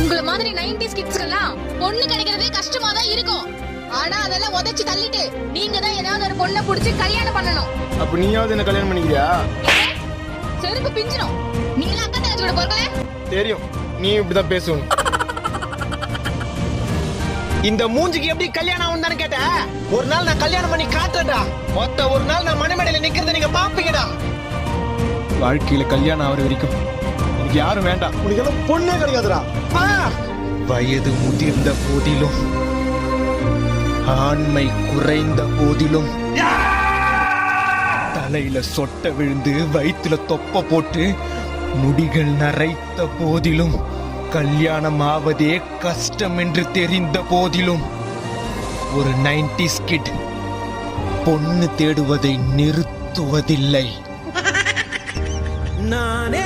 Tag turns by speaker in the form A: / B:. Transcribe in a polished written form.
A: உங்கள மாதிரி 90s கிட்ஸ்க்கெல்லாம் பொண்ணு கிடைக்கிறதே கஷ்டமா தான் இருக்கும். ஆனா அதெல்லாம் உதைச்சு தள்ளிட்டு நீங்க தான் ஏதாவது ஒரு பொண்ணை புடிச்சு கல்யாணம் பண்ணணும்.
B: அப்ப நீயாவது என்ன கல்யாணம் பண்ணிக்கிறியா?
A: செருப்பு பிஞ்சிரும். நீ எல்லாம் அக்கா தங்கச்சியோட பொறுக்கல
B: தெரியும். நீ இப்படிதான் பேசணும்.
C: இந்த மூஞ்சிக்கு எப்படி கல்யாணம் ஆகும் தானே கேட்ட? ஒரு நாள் நான் கல்யாணம் பண்ணி காட்டுறேன்டா. மொத்த ஒரு நாள் நான் மணிமேடையில நிக்கிறத நீங்க பாப்பீங்கடா.
B: வாழ்க்கையில கல்யாணம் ஆகிற வரைக்கும் எனக்கு யாரும் வேண்டாம்.
C: உனக்கு எல்லாம் பொண்ணே கிடைக்காதுடா. வயது முதிர்ந்த போதிலும் ஆண்மை குறைந்த போதிலும் தலையில சொட்ட விழுந்து வயிற்றுல தொப்ப போட்டு முடிகள் நரைத்த போதிலும் கல்யாணம் ஆவதே கஷ்டம் என்று தெரிந்த போதிலும் ஒரு 90s கிட் பொண்ணு தேடுவதை நிறுத்துவதில்லை. நானே